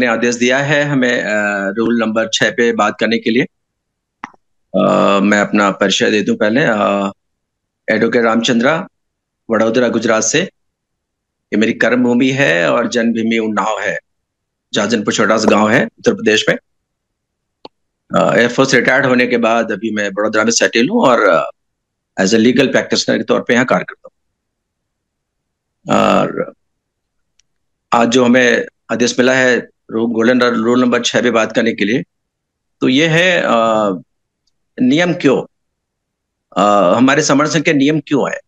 ने आदेश दिया है हमें रूल नंबर 6 पे बात करने के लिए। मैं अपना परिचय दे दूं पहले। एडवोकेट रामचंद्रा, वडोदरा गुजरात से। ये मेरी कर्म भूमि है और जन्मभूमि उन्नाव है, जाजनपुर छोटा सा गाँव है उत्तर प्रदेश में। एयरफोर्स रिटायर्ड होने के बाद अभी मैं बड़ोदरा में सेटल हूँ और एज ए लीगल प्रैक्टिशनर के तौर पे यहाँ कार्य करता हूँ। और आज जो हमें आदेश मिला है गोल्डन रूल नंबर 6 पे बात करने के लिए, तो ये है नियम क्यों, हमारे समर्थन संघ के नियम क्यों है।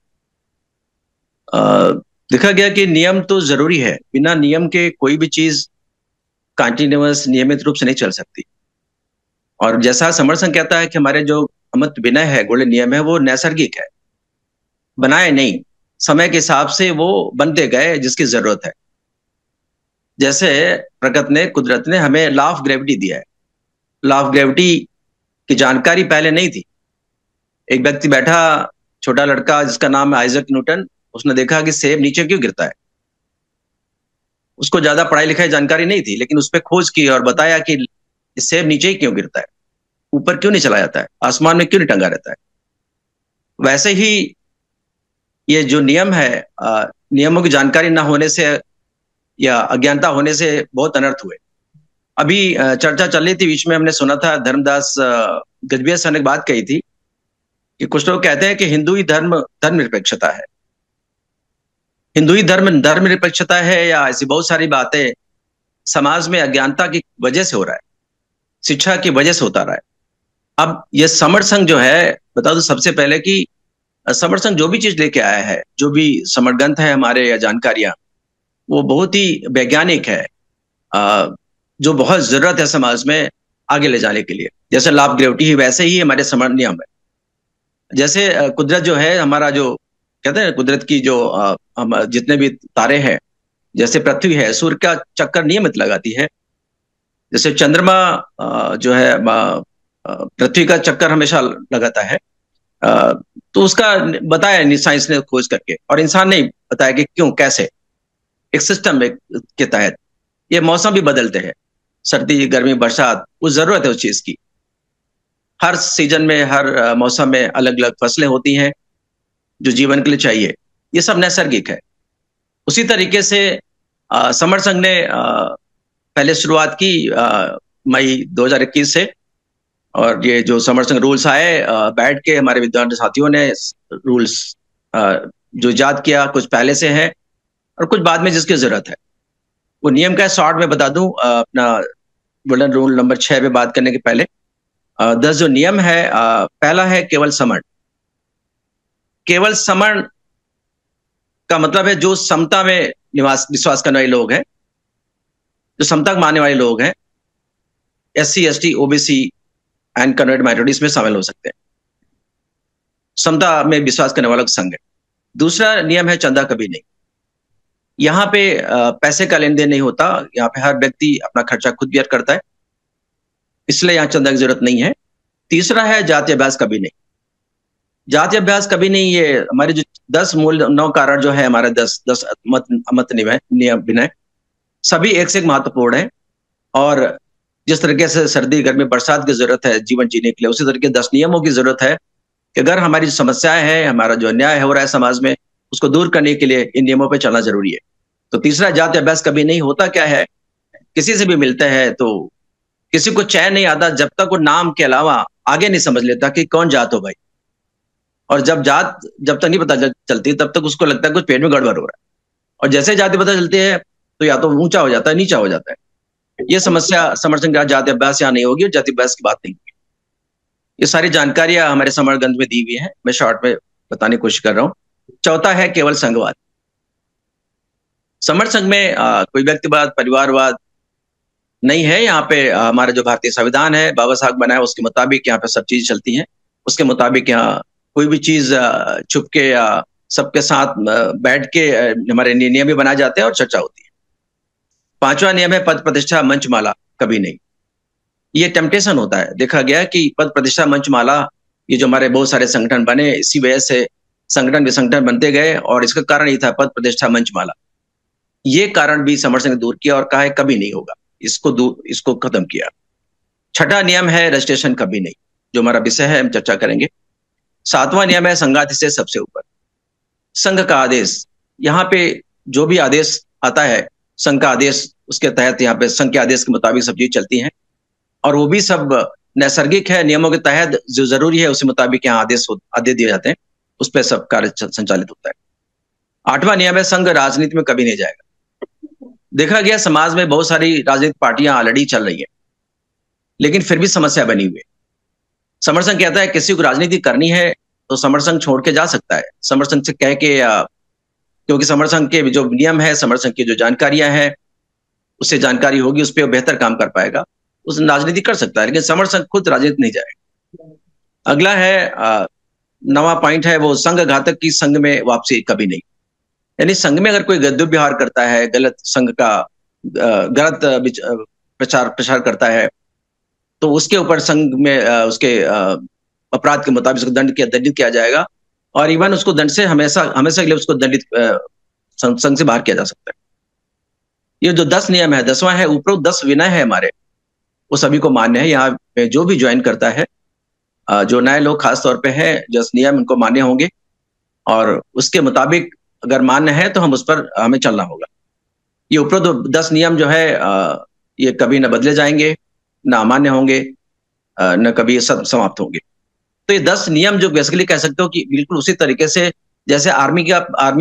देखा गया कि नियम तो जरूरी है, बिना नियम के कोई भी चीज कंटिन्यूअस नियमित रूप से नहीं चल सकती। और जैसा समर्थन संघ कहता है कि हमारे जो अमृत विनय है, गोल्डन नियम है, वो नैसर्गिक है, बनाए नहीं, समय के हिसाब से वो बनते गए जिसकी जरूरत है। जैसे प्रकृति ने, कुदरत ने हमें लॉ ऑफ ग्रेविटी दिया है। लॉ ऑफ ग्रेविटी की जानकारी पहले नहीं थी। एक व्यक्ति बैठा, छोटा लड़का जिसका नाम है आइजक न्यूटन, उसने देखा कि सेब नीचे क्यों गिरता है। उसको ज्यादा पढ़ाई लिखाई जानकारी नहीं थी, लेकिन उस पर खोज की और बताया कि सेब नीचे ही क्यों गिरता है, ऊपर क्यों नहीं चला जाता है, आसमान में क्यों नहीं टंगा रहता है। वैसे ही ये जो नियम है, नियमों की जानकारी ना होने से या अज्ञानता होने से बहुत अनर्थ हुए। अभी चर्चा चल रही थी, बीच में हमने सुना था धर्मदास गजबिया सर ने एक बात कही थी कि कुछ लोग कहते हैं कि हिंदू ही धर्म धर्मनिरपेक्षता है, हिंदू ही धर्म धर्मनिरपेक्षता है, या ऐसी बहुत सारी बातें समाज में अज्ञानता की वजह से हो रहा है, शिक्षा की वजह से होता रहा है। अब ये समर संघ जो है, बता दो सबसे पहले कि समर संघ जो भी चीज लेके आया है, जो भी समर ग्रंथ है हमारे या जानकारियां, वो बहुत ही वैज्ञानिक है, जो बहुत जरूरत है समाज में आगे ले जाने के लिए। जैसे लॉ ऑफ ग्रेविटी ही, वैसे ही हमारे समर नियम है। जैसे कुदरत जो है हमारा, जो कहते हैं कुदरत की जो हम जितने भी तारे हैं, जैसे पृथ्वी है, सूर्य का चक्कर नियमित लगाती है। जैसे चंद्रमा जो है पृथ्वी का चक्कर हमेशा लगाता है। तो उसका बताया साइंस ने खोज करके, और इंसान ने बताया कि क्यों, कैसे, एक सिस्टम के तहत। ये मौसम भी बदलते हैं, सर्दी गर्मी बरसात, वो जरूरत है उस चीज की। हर सीजन में, हर मौसम में अलग अलग फसलें होती हैं जो जीवन के लिए चाहिए। ये सब नैसर्गिक है। उसी तरीके से समर संघ ने पहले शुरुआत की मई 2021 से, और ये जो समर संघ रूल्स आए, बैठ के हमारे विद्वान साथियों ने रूल्स जो इजाद किया, कुछ पहले से है और कुछ बाद में जिसकी जरूरत है। वो नियम का शॉर्ट में बता दूं, अपना गोल्डन रूल नंबर 6 पे बात करने के पहले 10 जो नियम है, पहला है केवल समण। केवल समण का मतलब है जो समता में विश्वास करने वाले लोग हैं, जो समता को मानने वाले लोग हैं, SC ST OBC and convert minorities में शामिल हो सकते हैं। समता में विश्वास करने वालों का संघ है। दूसरा नियम है चंदा कभी नहीं। यहाँ पे पैसे का लेन देन नहीं होता, यहाँ पे हर व्यक्ति अपना खर्चा खुद बेयर करता है, इसलिए यहाँ चंदा की जरूरत नहीं है। तीसरा है जाति अभ्यास कभी नहीं। जाति अभ्यास कभी नहीं, ये हमारे जो 10 मूल 9 कारण जो है हमारे 10 मत नियम विनय, सभी एक से एक महत्वपूर्ण है। और जिस तरीके से सर्दी गर्मी बरसात की जरूरत है जीवन जीने के लिए, उसी तरीके 10 नियमों की जरूरत है कि अगर हमारी जो समस्याएं हैं, हमारा जो अन्याय हो रहा है समाज में, उसको दूर करने के लिए इन नियमों पे चलना जरूरी है। तो तीसरा जाति अभ्यास कभी नहीं। होता क्या है, किसी से भी मिलते हैं तो किसी को चैन नहीं आता जब तक वो नाम के अलावा आगे नहीं समझ लेता कि कौन जात हो भाई। और जब तक नहीं पता चलती, तब तक उसको लगता है कुछ पेट में गड़बड़ हो रहा है। और जैसे जाति पता चलती है तो या तो ऊंचा हो जाता है, नीचा हो जाता है। ये समस्या समर्थन का जाति अभ्यास यहाँ नहीं होगी और जाति अभ्यास की बात नहीं होगी। ये सारी जानकारियां हमारे समर ग्रंथ में दी हुई है, मैं शॉर्ट में बताने की कोशिश कर रहा हूँ। चौथा है केवल संघवाद। समर संघ में कोई व्यक्तिवाद परिवारवाद नहीं है। यहाँ पे हमारा जो भारतीय संविधान है, बाबा साहब बनाया, उसके मुताबिक यहाँ पे सब चीज चलती है। उसके मुताबिक यहाँ कोई भी चीज छुप के या सबके साथ बैठ के हमारे नियम भी बनाए जाते हैं और चर्चा होती है। पांचवा नियम है पद प्रतिष्ठा मंचमाला कभी नहीं। ये टेम्पटेशन होता है, देखा गया कि पद प्रतिष्ठा मंचमाला, ये जो हमारे बहुत सारे संगठन बने, इसी वजह से संगठन विसंगठन बनते गए, और इसका कारण ये था पद प्रतिष्ठा मंचमाला। ये कारण भी समर्थन ने दूर किया और कहा है कभी नहीं होगा। इसको खत्म किया। छठा नियम है रजिस्ट्रेशन कभी नहीं, जो हमारा विषय है, हम चर्चा करेंगे। सातवां नियम है संघाति से सबसे ऊपर। संघ का आदेश, यहाँ पे जो भी आदेश आता है संघ का आदेश, उसके तहत यहाँ पे संघ के आदेश के मुताबिक सब चीज चलती हैं, और वो भी सब नैसर्गिक है, नियमों के तहत जो जरूरी है उसी मुताबिक यहाँ आदेश दिए जाते हैं, उस पर सब कार्य संचालित होता है। आठवां नियम है संघ राजनीति में कभी नहीं जाएगा। देखा गया समाज में बहुत सारी राजनीतिक पार्टियां ऑलरेडी चल रही है, लेकिन फिर भी समस्या बनी हुई है। समर संघ कहता है किसी को राजनीति करनी है तो समर संघ छोड़ के जा सकता है, समर संघ से कह के, क्योंकि समर संघ के जो नियम है, समर संघ की जो जानकारियां हैं, उससे जानकारी होगी, उस पर बेहतर काम कर पाएगा, उस राजनीति कर सकता है, लेकिन समर संघ खुद राजनीति नहीं जाएगा। अगला है नवा पॉइंट है वो संघ घातक की संघ में वापसी कभी नहीं। यानी संघ में अगर कोई दुर्व्यवहार करता है, गलत संघ का गलत प्रचार करता है, तो उसके ऊपर संघ में उसके अपराध के मुताबिक उसको दंडित किया जाएगा, और इवन उसको दंड से हमेशा के लिए उसको दंडित संघ से बाहर किया जा सकता है। ये जो 10 नियम है, 10वां है उपरोक्त 10 विनय है हमारे, वो सभी को मान्य है। यहाँ पे जो भी ज्वाइन करता है, जो नए लोग खास तौर पे हैं, 10 नियम इनको मान्य होंगे, और उसके मुताबिक अगर मान्य है तो हम उस पर हमें चलना होगा। ये उपरोक्त 10 नियम जो है ये कभी न बदले जाएंगे, न अमान्य होंगे, न कभी समाप्त होंगे। तो ये 10 नियम जो बेसिकली कह सकते हो कि बिल्कुल उसी तरीके से जैसे आर्मी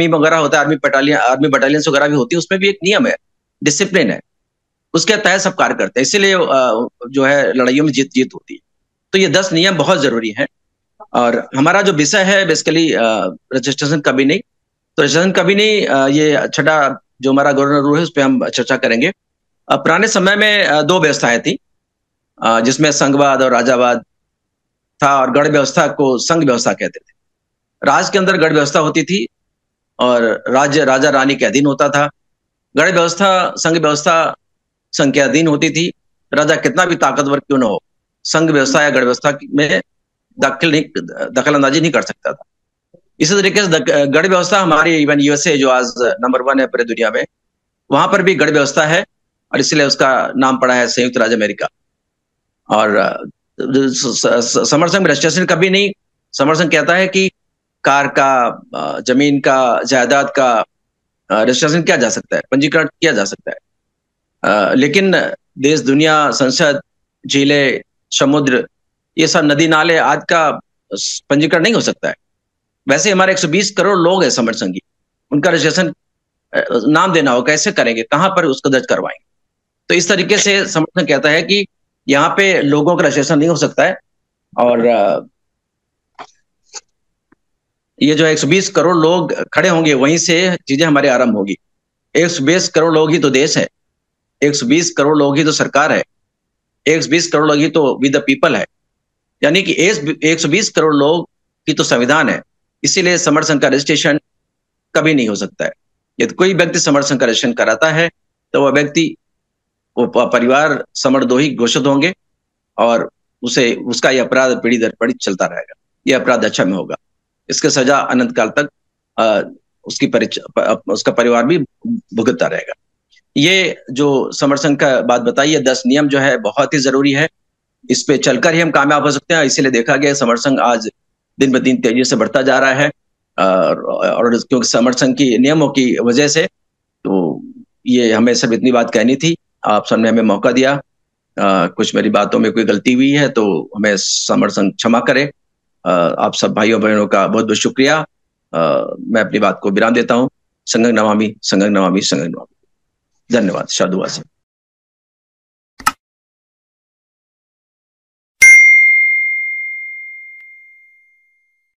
वगैरह होता है, आर्मी बटालियंस वगैरह भी होती है, उसमें भी एक नियम है, डिसिप्लिन है, उसके तहत सब कार्य करते हैं, इसीलिए जो है लड़ाइयों में जीत होती है। तो ये 10 नियम बहुत जरूरी है। और हमारा जो विषय है बेसिकली रजिस्ट्रेशन कभी नहीं, तो रजिस्ट्रेशन कभी नहीं, ये छठा जो हमारा गवर्नर रूल है उस पर हम चर्चा करेंगे। पुराने समय में 2 व्यवस्थाएं थी, जिसमें संघवाद और राजावाद था, और गढ़ व्यवस्था को संघ व्यवस्था कहते थे। राज के अंदर गढ़ व्यवस्था होती थी और राज्य राजा रानी के अधीन होता था। गढ़ व्यवस्था संघ व्यवस्था संघ के अधीन होती थी। राजा कितना भी ताकतवर क्यों न हो, संघ व्यवस्था या गढ़ व्यवस्था में दखल अंदाजी नहीं कर सकता था। इसी तरीके से गढ़ व्यवस्था हमारी इवन यूएसए जो आज नंबर 1 है पूरी दुनिया में, वहां पर भी गढ़ व्यवस्था है, और इसलिए उसका नाम पड़ा है संयुक्त राज्य अमेरिका। और समर संघ रजिस्ट्रेशन कभी नहीं। समर संघ कहता है कि कार का, जमीन का, जायदाद का रजिस्ट्रेशन किया जा सकता है, पंजीकरण किया जा सकता है, लेकिन देश, दुनिया, संसद, झीलें, समुद्र, ये सब नदी नाले आज का पंजीकरण नहीं हो सकता है। वैसे हमारे 120 करोड़ लोग हैं समर संघी, उनका रजिस्ट्रेशन नाम देना हो, कैसे करेंगे, कहां पर उसको दर्ज करवाएंगे? तो इस तरीके से समर संघ कहता है कि यहाँ पे लोगों का रजिस्ट्रेशन नहीं हो सकता है, और ये जो 120 करोड़ लोग खड़े होंगे वहीं से चीजें हमारे आरंभ होगी। 120 करोड़ लोग ही तो देश है, 120 करोड़ लोग ही तो सरकार है, 120 करोड़ लोग ही तो विद द पीपल है, यानी कि 120 करोड़ लोग की तो संविधान है। इसीलिए समर संघ का रजिस्ट्रेशन कभी नहीं हो सकता है। यदि कोई व्यक्ति समर संघ का रजिस्ट्रेशन कराता है तो वह व्यक्ति, वो परिवार समरद्रोही घोषित होंगे, और उसका यह अपराध पीढ़ी दर पीढ़ी चलता रहेगा। यह अपराध अच्छा में होगा, इसके सजा अनंत काल तक उसका परिवार भी भुगतता रहेगा। ये जो समर संघ का बात बताई है, 10 नियम जो है बहुत ही जरूरी है, इस पे चलकर ही हम कामयाब हो सकते हैं। इसीलिए देखा गया समर संघ आज दिन ब दिन तेजी से बढ़ता जा रहा है, और क्योंकि समर संघ की नियमों की वजह से, तो ये हमें सिर्फ इतनी बात कहनी थी। आप सबने हमें मौका दिया, कुछ मेरी बातों में कोई गलती हुई है तो हमें समर संघ क्षमा करे। आप सब भाइयों बहनों का बहुत बहुत शुक्रिया। मैं अपनी बात को विराम देता हूँ। संघं नमामि, संघं नमामि, संघं नमामि। धन्यवाद। साधुवाद।